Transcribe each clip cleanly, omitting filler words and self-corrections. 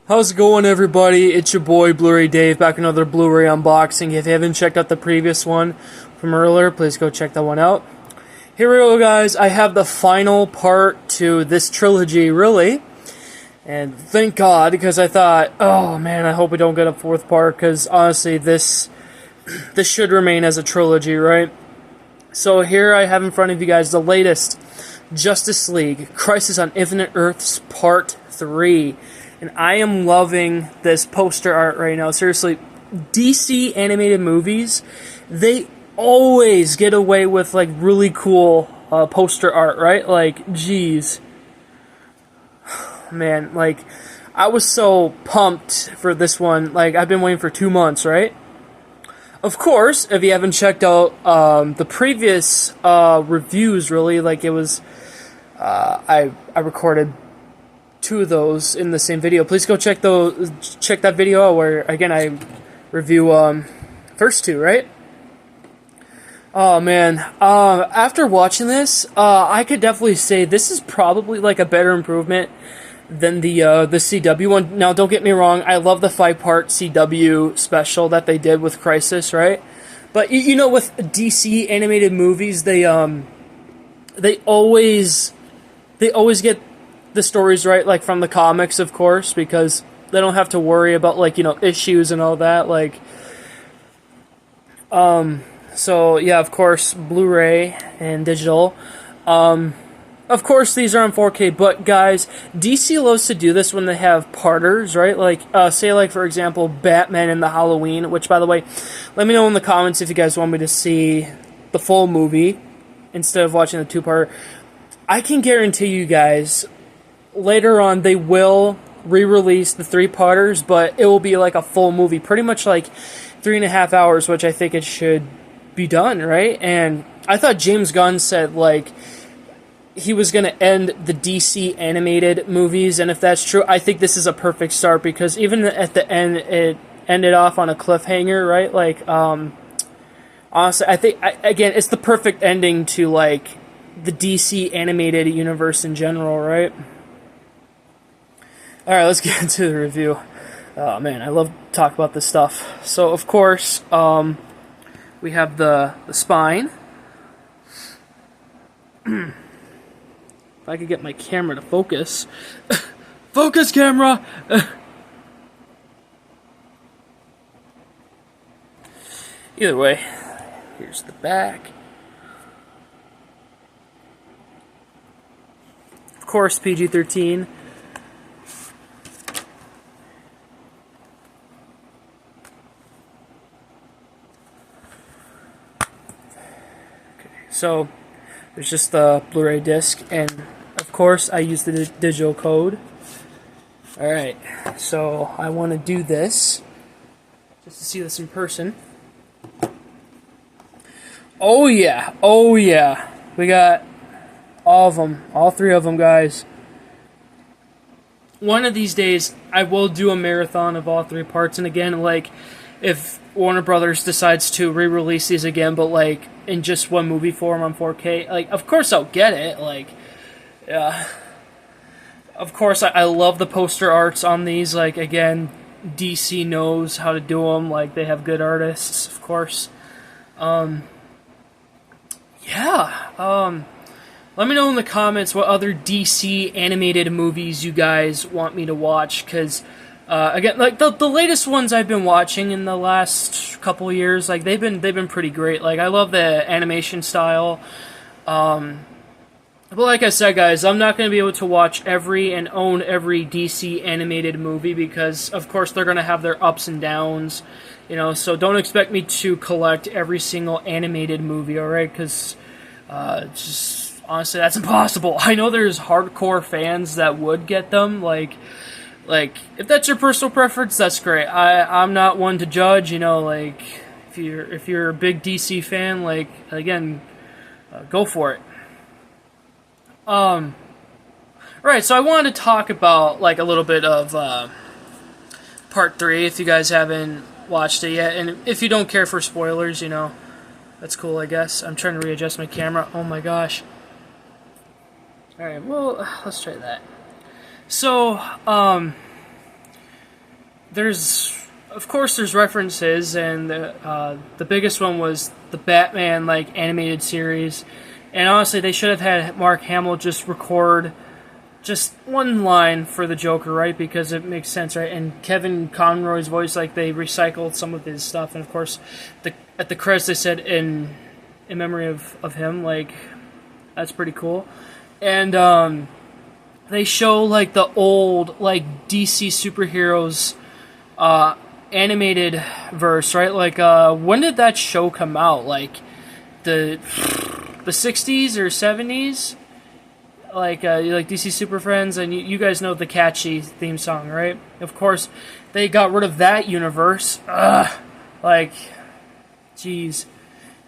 How's it going, everybody? It's your boy Blu-rayDave, back with another Blu-ray unboxing. If you haven't checked out the previous one from earlier, please go check that one out. Here we go, guys. I have the final part to this trilogy, really. And thank God, because I thought, oh man, I hope we don't get a fourth part, because honestly, this should remain as a trilogy, right? So here I have in front of you guys the latest Justice League Crisis on Infinite Earths Part 3. And I am loving this poster art right now. Seriously, DC animated movies, they always get away with like really cool poster art, right? Like, geez. Man, like, I was so pumped for this one. Like, I've been waiting for 2 months, right? Of course, if you haven't checked out the previous reviews, really, like it was, I recorded 2 of those in the same video. Please go check that video out where, again, I review first 2, right? Oh man, after watching this, I could definitely say this is probably like a better improvement than the CW one. Now, don't get me wrong, I love the 5-part CW special that they did with Crisis, right? But you know, with DC animated movies, they always get the stories right, like from the comics, of course, because they don't have to worry about, like, you know, issues and all that, like, so yeah, of course, Blu-ray and digital. Of course, these are on 4K, but guys, DC loves to do this when they have parters, right? Like, say, like, for example, Batman and the Halloween, which, by the way, let me know in the comments if you guys want me to see the full movie instead of watching the 2-parter. I can guarantee you guys, later on, they will re-release the 3-parters, but it will be like a full movie, pretty much like 3.5 hours, which I think it should be done, right? And I thought James Gunn said, like, he was going to end the DC animated movies, and if that's true, I think this is a perfect start, because even at the end, it ended off on a cliffhanger, right? Like, honestly, I think, again, it's the perfect ending to, like, the DC animated universe in general, right? Alright, let's get into the review. Oh man, I love to talk about this stuff. So, of course, we have the spine. If I could get my camera to focus. Focus, camera! Either way, here's the back. Of course, PG-13. So, there's just the Blu-ray disc, and of course, I use the digital code. Alright, so I want to do this, just to see this in person. Oh yeah, we got all of them, all 3 of them, guys. One of these days, I will do a marathon of all 3 parts, and again, like, if Warner Brothers decides to re-release these again, but like in just one movie form on 4K, like, of course I'll get it. Like, yeah, of course I love the poster arts on these. Like, again, DC knows how to do them. Like, they have good artists, of course. Yeah. Let me know in the comments what other DC animated movies you guys want me to watch, because again, like the latest ones I've been watching in the last couple years, like they've been pretty great. Like, I love the animation style. But like I said, guys, I'm not going to be able to watch every and own every DC animated movie, because of course they're going to have their ups and downs, you know. So don't expect me to collect every single animated movie, all right? Because just honestly, that's impossible. I know there's hardcore fans that would get them, like, if that's your personal preference, that's great. I'm not one to judge, you know. Like, if you're a big DC fan, like, again, go for it. Right, so I wanted to talk about, like, a little bit of Part 3, if you guys haven't watched it yet, and if you don't care for spoilers, you know, that's cool, I guess. I'm trying to readjust my camera. Oh my gosh. Alright, well, let's try that. So, of course, there's references, and the biggest one was the Batman like animated series. And honestly, they should have had Mark Hamill just record just one line for the Joker, right? Because it makes sense, right? And Kevin Conroy's voice, like they recycled some of his stuff, and of course, at the credits they said in memory of him, like that's pretty cool. And they show like the old like DC superheroes animated verse, right? Like when did that show come out? Like the 60s or 70s? Like DC Super Friends, and you guys know the catchy theme song, right? Of course, they got rid of that universe. Like, jeez.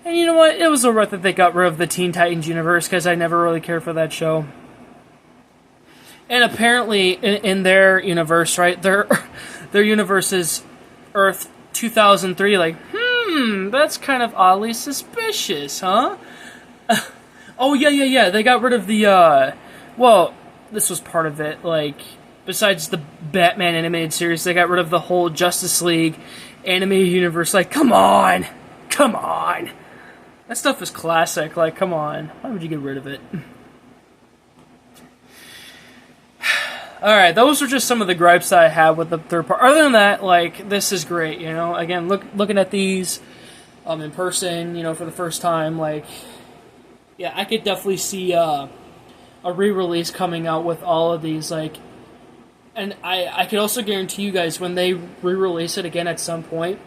And you know what? It was worth it they got rid of the Teen Titans universe, because I never really cared for that show. And apparently, in their universe, right, their universe is Earth 2003. Like, that's kind of oddly suspicious, huh? Oh, yeah. They got rid of the, well, this was part of it. Like, besides the Batman animated series, they got rid of the whole Justice League animated universe. Like, come on. That stuff is classic. Like, come on. Why would you get rid of it? Alright, those are just some of the gripes that I have with the third part. Other than that, like, this is great, you know? Again, looking at these in person, you know, for the first time, like, yeah, I could definitely see a re-release coming out with all of these, like, and I could also guarantee you guys, when they re-release it again at some point,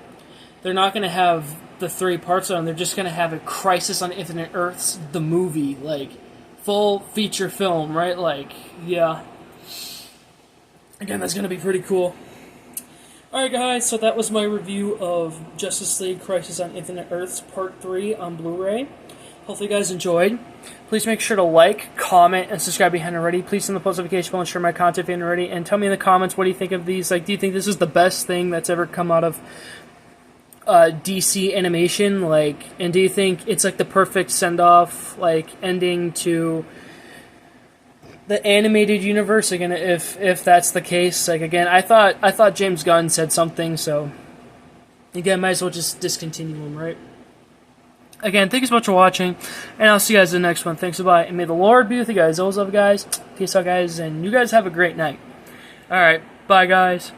they're not going to have the 3 parts on them. They're just going to have a Crisis on Infinite Earths, the movie, like, full feature film, right? Like, yeah. Again, that's going to be pretty cool. Alright guys, so that was my review of Justice League Crisis on Infinite Earths Part 3 on Blu-ray. Hopefully you guys enjoyed. Please make sure to like, comment, and subscribe if you haven't already. Please send the post notification bell and share my content if you haven't already. And tell me in the comments, what do you think of these? Like, do you think this is the best thing that's ever come out of DC animation? Like, and do you think it's like the perfect send-off, like, ending to the animated universe? Again, if that's the case, like, again, I thought James Gunn said something, so again, might as well just discontinue him, right? Again, thank you so much for watching, and I'll see you guys in the next one. Thanks, bye, and may the Lord be with you guys. Always love you guys. Peace out, guys, and you guys have a great night. Alright, bye, guys.